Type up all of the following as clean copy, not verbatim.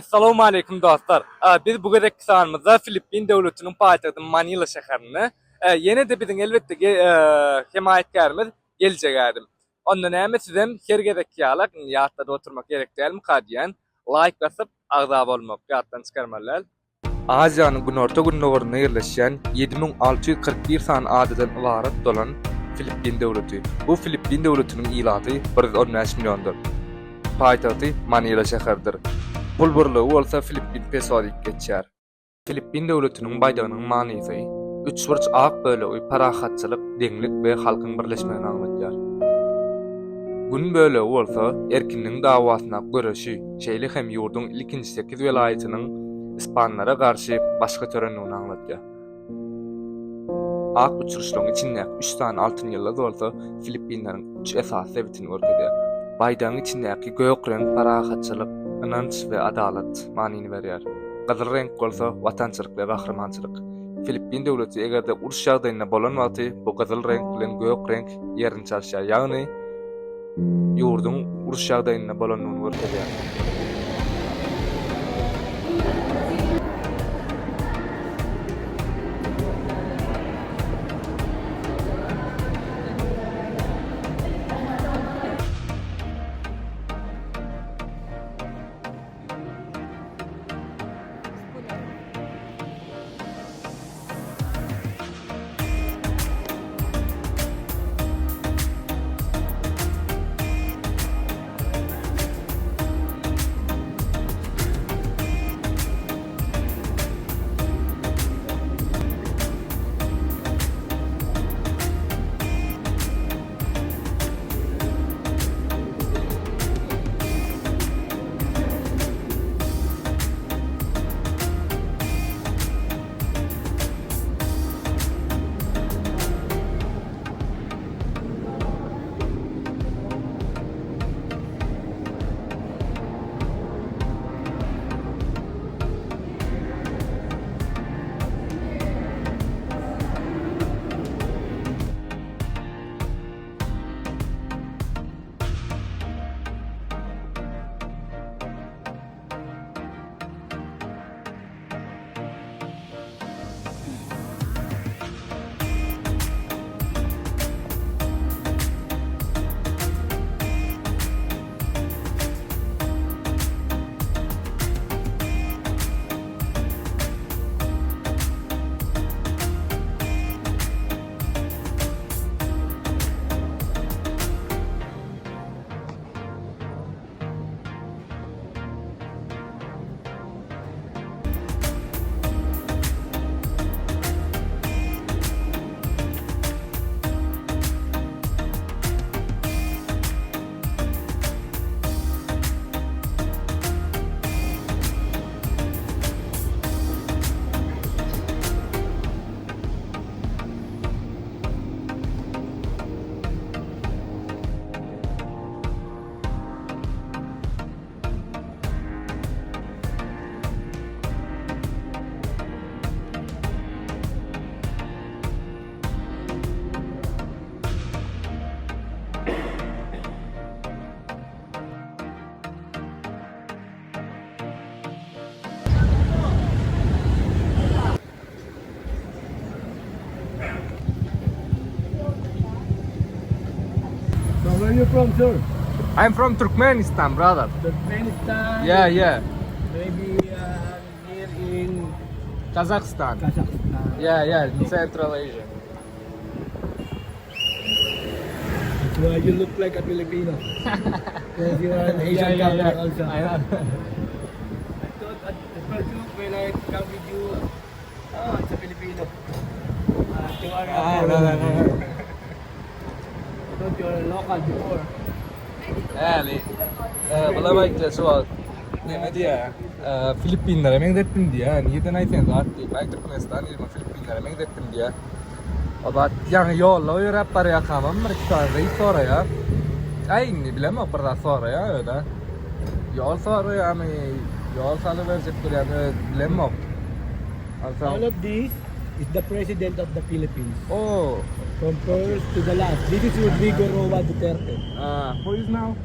Assalamu alaikum dostlar. Biz bu gedek sanymyzda Filippin döwletiniň paýtagty Manila şäherini ýene de biziň elbetde himayetkarymyz geljek adam. Ondan näme sizem her gedek ýalak ýatda oturmak gerek dälmi kadiýan like basyp agza bolmak ýatdan çykarmanlar. Azyanyň günorta günnägerine ýerleşýän 7641 san adydan ibarat bolan Filippin döwleti. Bu Filippin döwletiniň ýylaty 115 milliondur. Paýtagty Manila şäherdir. Pul birligi bolsa Filippin peso diýip geçýär. Filippin döwletiniň baýdagynyň manysy üç burç ak bölegi parahatçylyk, deňlik we halkyň birleşmegini aňlatýar. Gün bölegi bolsa erkinliň dawasyna göreşi, şeýle hem ýurdun ilkinji 8 welaýatynyň ispanlara garşy başga törenligini aňlatýar. Ak uçuruşlaryň içinde 3 tane altyn ýyldız bolsa Filippinleriň 3 esasy bitini görkezýär. Baýdagyň içindäki gök renk parahatçylyk, inanç we adalet manyny berýär. Gyzyl renk bolsa watançylyk we gahrmançylyk. Filippin döwleti egerde uruş ýagdaýynda bolan wagty bu gyzyl renk bilen gök renk ýerini çalşýar. Ýagny ýurdun uruş ýagdaýynda bolanyny görkezýär. Where are you from, sir? I'm from Turkmenistan, brother. Turkmenistan. Yeah. Maybe near in Kazakhstan. Kazakhstan. Yeah, in Central Asia. That's why you look like a Filipino. Because you are an Asian couple also. I know. I thought at first look when I come with you, oh, it's a Filipino. You are No. I thought you were a local before. Bula baykla sual. Neme diye? Filippinlere megdettim diye. Niyeden ayten zaten. Ben Türkmenistan değilim. Filippinlere megdettim diye. Ama yani yolla o yere paraya kalmam. Bir tane sonra ya. Aynı bilemem burada sonra ya öyle. Yol sonra yani yol salıverecektir yani bilemem. All of this is the president of the Philippines. Oh. From first to the last. This is Rodrigo Roa Duterte. Who is now?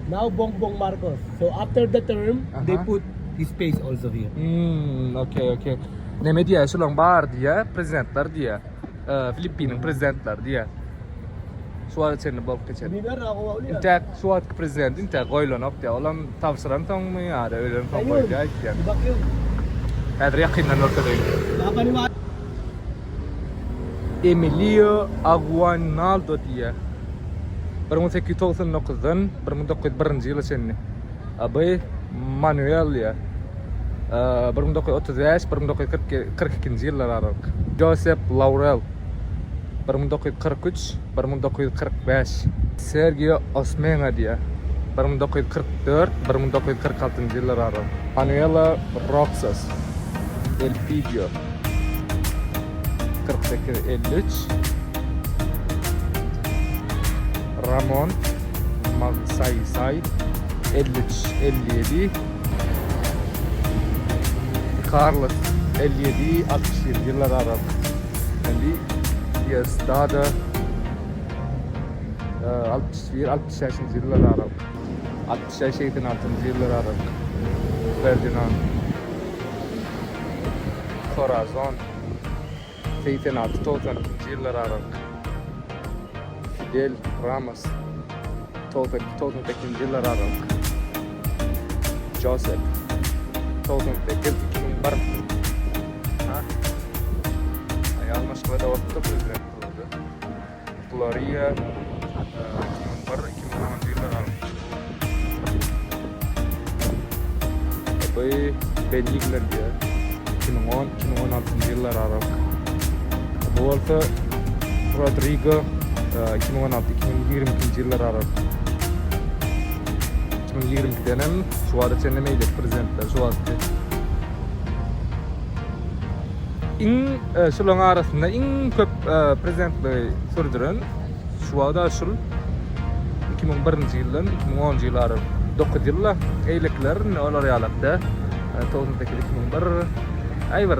Now Bongbong Marcos. So after the term, they put this space also here. Okay. Neme diye şulan bar diye prezidentler diye. Filippin'in prezidentler diye. Sual içinde bol geçer. Seminar ako uli. İntek sual prezident intek koylan ok diye. Olan tavsiran tong mu ya da öyle tong koy diye. Bak yun. Hadi yakinan ortadayım. Nakapaniwala. Emilio Aguinaldo diye. 1899'dan 1901 yılı seni. Abi Manuel ya. 1935 1942 yıllar aralık. Joseph Laurel 1943 1945. Sergio Osmeña diye. 1944 1946 yıllar aralık. Manuela Roxas Elpidio 48-53. Ramon Magsaysay 53-57. Carlos 57-67 yıllar aralık. Yani Diosdado 61-66 yıllar aralık. 66 yıllar aralık. Ferdinand Corazon 86 yıllar aralık. Fidel Ramos 98 yıllar aralık. Joseph 2001 ha? Ayal Moskva'da orta prezident oldu. Gloria 2001 2010 yıllar aralık. Tabii Benigler diye 2010-2016 yıllar aralık. Bu olsa Rodrigo 2016-2022 yıllar aralık. 2020'den hem şu anda çenlemeydi prezidentler şu anda. Şulan arasında en köp prezidentliği sürdüren şu anda asıl 2001 yıldan 2010 yılları 9 yılla eyлекlerin olar yalıkta. Toğundaki 2001 ay var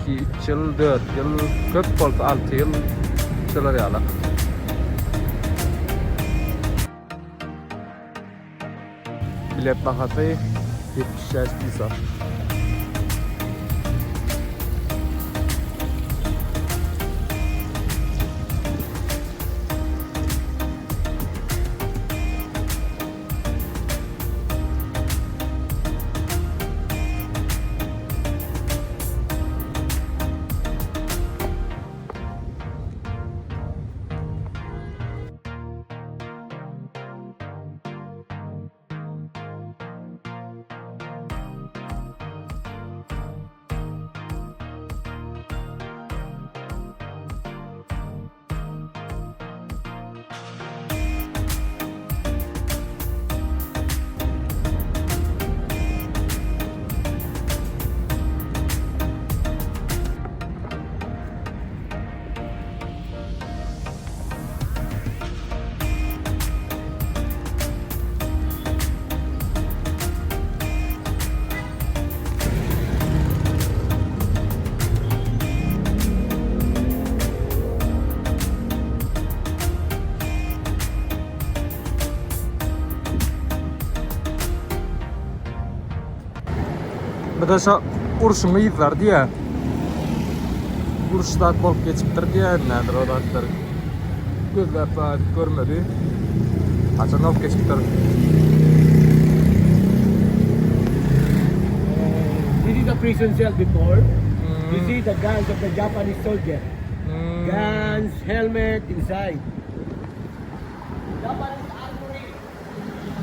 2-3 yıl 4 yıl köp oldu 6 yıl şular yalık. Bilet bahası 76 piso. Mesela urşunu yıllar diye urşlar bolup geçiptir diye nedir o dağıtlar gözler falan görmedi açan olup geçiptir. This is a prison cell before. You see the guns of the Japanese soldier. Guns, helmet inside. Japanese armory.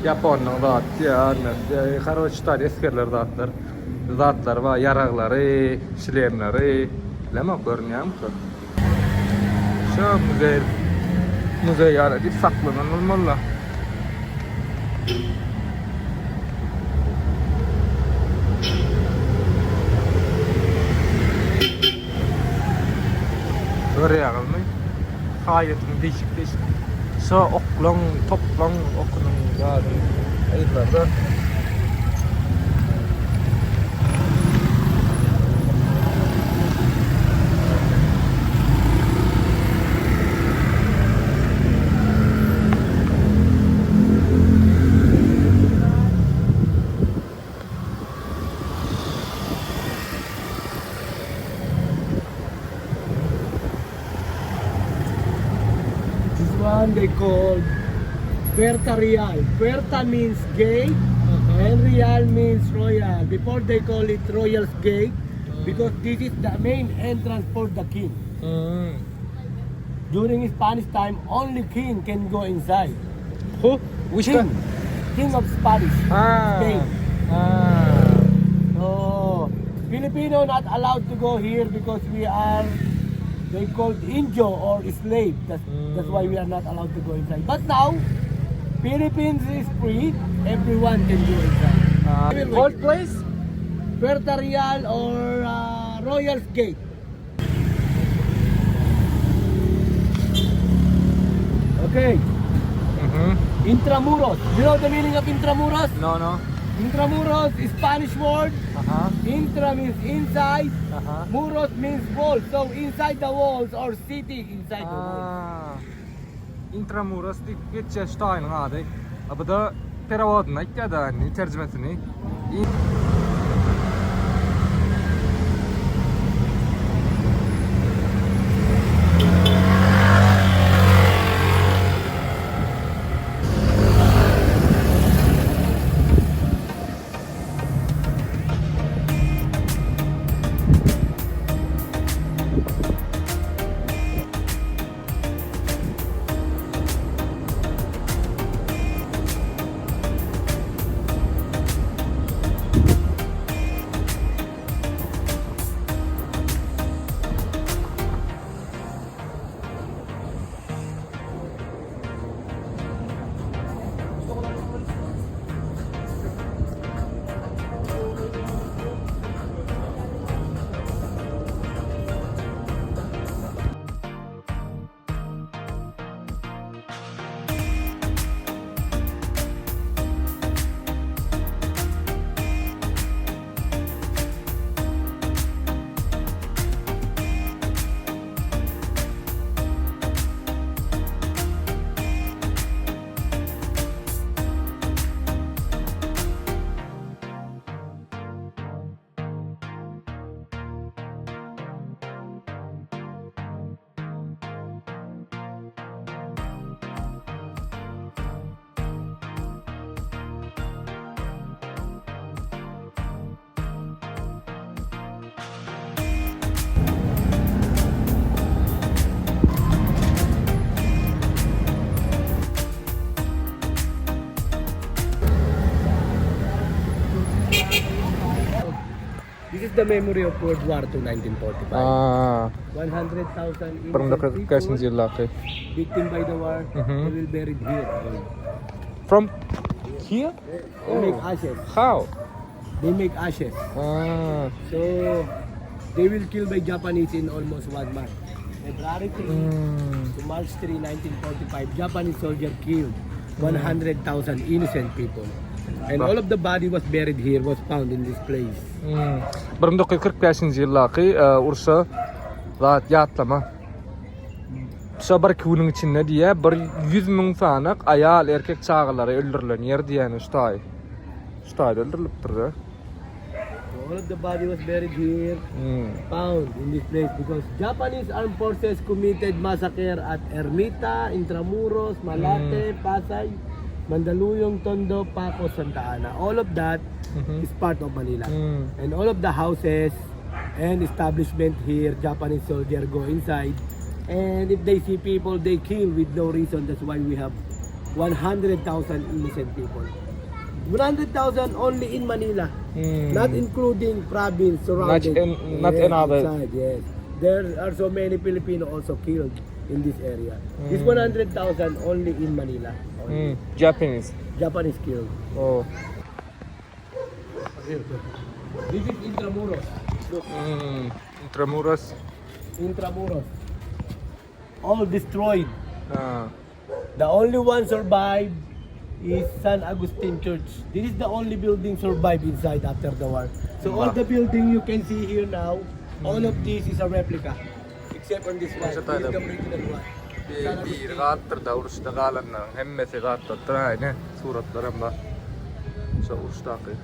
Japon'un dağıt ya хороший eskerler dağıtlar. Zatlar var, yaraqları, şilemleri, lema görünüyor mu? Şu müze yani bir saklanan olmalı. Oraya kalmayın. Hayatın değişik. Şu oklan, toplan okunun zaten ayıklarda. one they call Puerta Real. Puerta means gate and Real means royal. Before they call it Royal's Gate because this is the main entrance for the king. During Spanish time, only king can go inside. Who? Which King. one? King of Spanish. Spain. Ah. So, Filipino not allowed to go here because we are, they called Indio or slave. That's why we are not allowed to go inside. But now, Philippines is free. Everyone can go inside. Old place? Puerta Real or Royal's Gate. Okay. Intramuros. You know the meaning of Intramuros? No. Intramuros is Spanish word. Intra means inside. Muros means walls. So inside the walls or city inside the walls. Intramuros geçiş tayin hadi. Bu da переводна ya tercümesini. This is the memory of World War II 1945. 100,000 innocent people victim by the war. They will buried here. From here? They make ashes. How? They make ashes. So they will kill by Japanese in almost 1 month. February 3 to March 3, 1945, Japanese soldier killed 100,000 innocent people. And all of the body was buried here, was found in this place. 1945 yıldaki Ursa rahat yatlama. Sabar kunun içinde diye 100.000 sanak ayal erkek çağları öldürülen yer diyen ustay. Ustay öldürülüptür. So all of the body was buried here, found in this place because Japanese armed forces committed massacre at Ermita, Intramuros, Malate, Pasay, Mandaluyong, Tondo, Paco, Santa Ana. All of that is part of Manila. And all of the houses and establishment here, Japanese soldiers go inside. And if they see people, they kill with no reason. That's why we have 100,000 innocent people. 100,000 only in Manila, not including province surrounding. Not another. Inside, yes. There are so many Filipino also killed in this area. This 100,000 only in Manila. Japanese. Japanese killed. Oh. This is Intramuros. Look. Intramuros. Intramuros. All destroyed. The only one survived is San Agustin Church. This is the only building survived inside after the war. So all the building you can see here now, all of this is a replica. Except on this one. This is the original one. Bir gattır da urusda galanlar hemmesi gattır ne suratlarım var. So urustaki.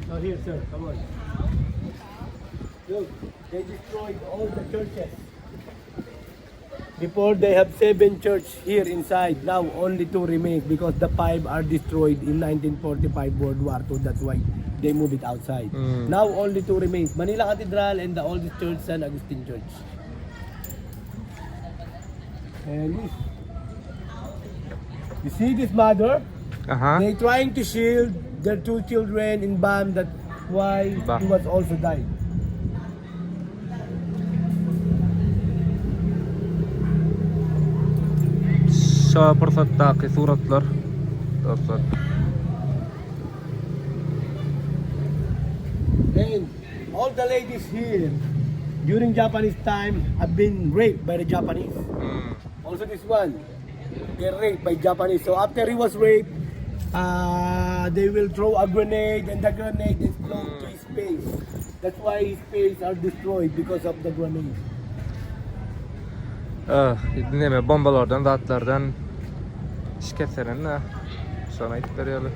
So here, sir, come on. Look, they destroyed all the churches. Before they have 7 churches here inside. Now only 2 remains because the 5 are destroyed in 1945 World War II. That's why they moved it outside. Now only 2 remains. Manila Cathedral and the oldest church, San Agustin Church. And this. You see this mother? They trying to shield their 2 children in bomb. That's why he was also died. Fırsattaki suratlar. Dostlar. And all the ladies here during Japanese time have been raped by the Japanese. Also this one, they're raped by Japanese. So after he was raped, they will throw a grenade and the grenade is blown to his face. That's why his face are destroyed because of the grenade. Neme bombalardan, zatlardan şiketsenen ne? Sana itler yalı.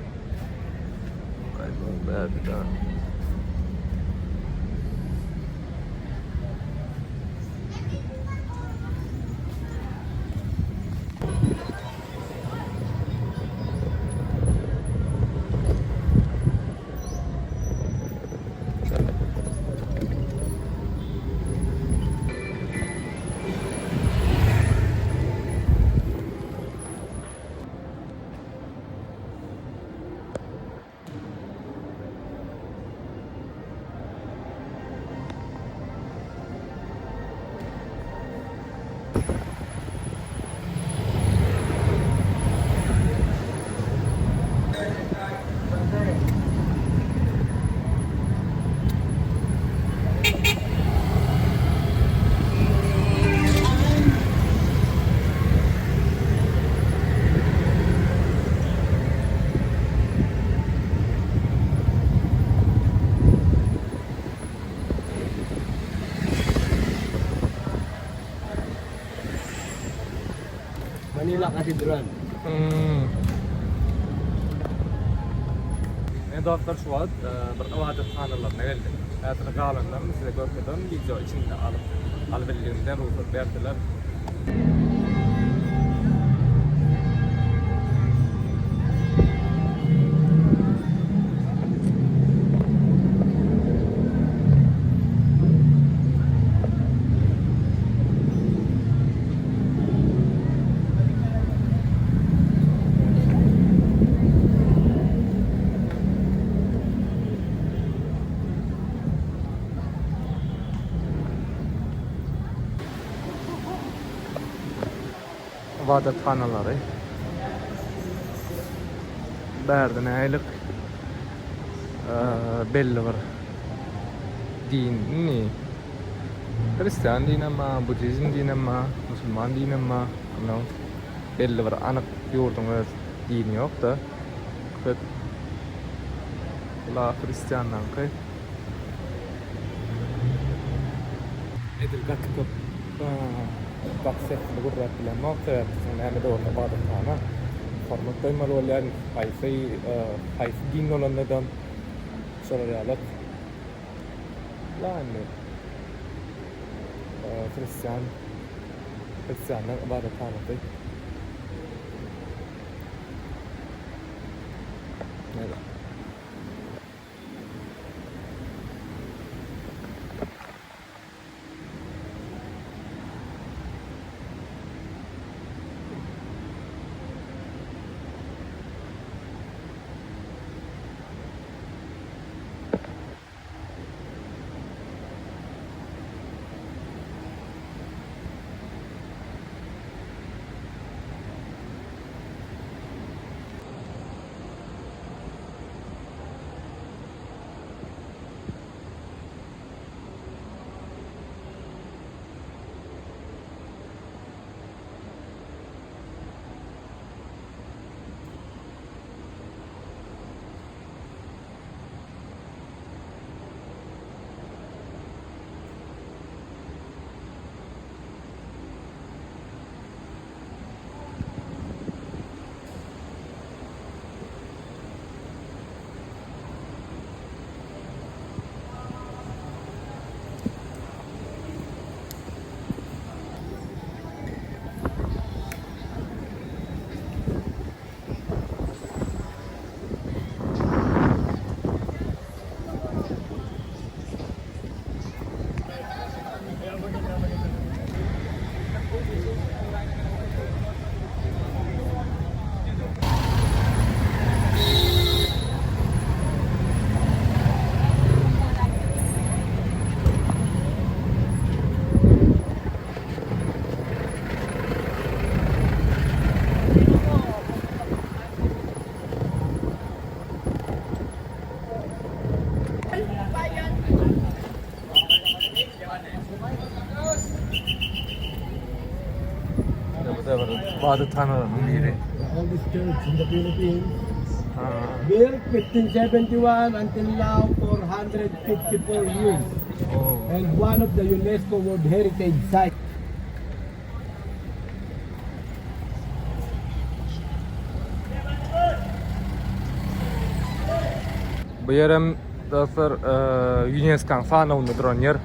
Manila Cathedral. Dostlar şu an bir ibadatxonalarına geldik. Hayatını qalandan size görkeden video içinde alıp elliğinden ruhsat verdiler. İbadatxonaları. Bärden aylık belli bir din, Hristiyan din ama, Budizm din ama, Müslüman din ama, belli bir anık yurdun öz dini yok da. La Hristiyandan kay. Edil gatkop. Bakset gurrat bilen nokta näme doğru ibadatxona. Formatda malwalyan hayf din olanlardan sorayalar. Yani Hristiyanlar ibadatxonada. Neden? Water tunnel biri. The oldest church in the Philippines. Ah. Built 1571 until now 454 years. Oh. And one of the UNESCO World Heritage Sites. Bu yerim dostlar UNESCO'nun fanavını duran yer.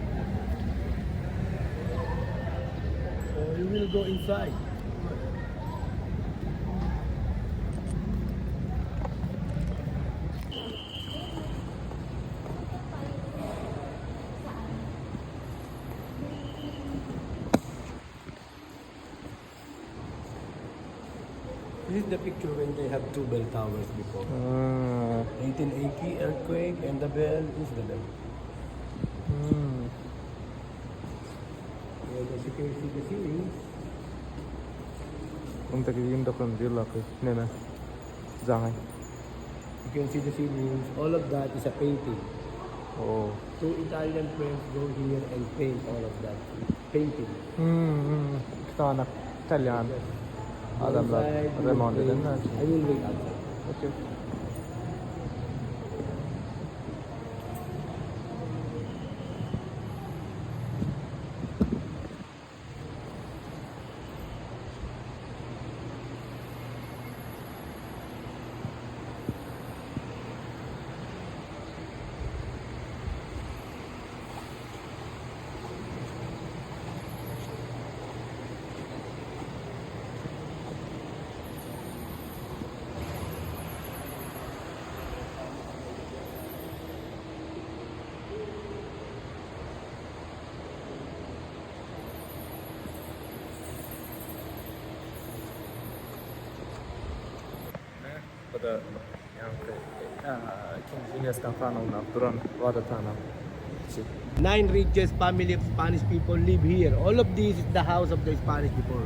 You will go inside. This is the picture when they have two bell towers before. 1880 earthquake and the bell is the bell. And as you can see the ceilings. Untuk ini dokon dia lah ke, nena, jangan. You can see the ceilings. All of that is a painting. Oh. Two Italian friends go here and paint all of that. Painting. Kita anak Italian. Adamlar remont edenler. I will wait outside. Okay. Pada yang UNESCO'nun fanavını duran water tunnel. 9 richest family of Spanish people live here. All of this is the house of the Spanish people.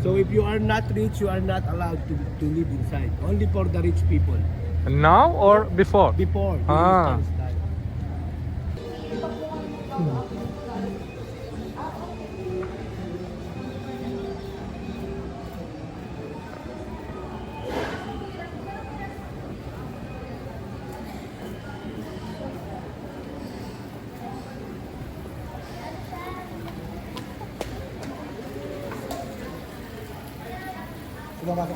So if you are not rich, you are not allowed to live inside. Only for the rich people. Now or before? Before. Ah. Spanish time. Sudah masuk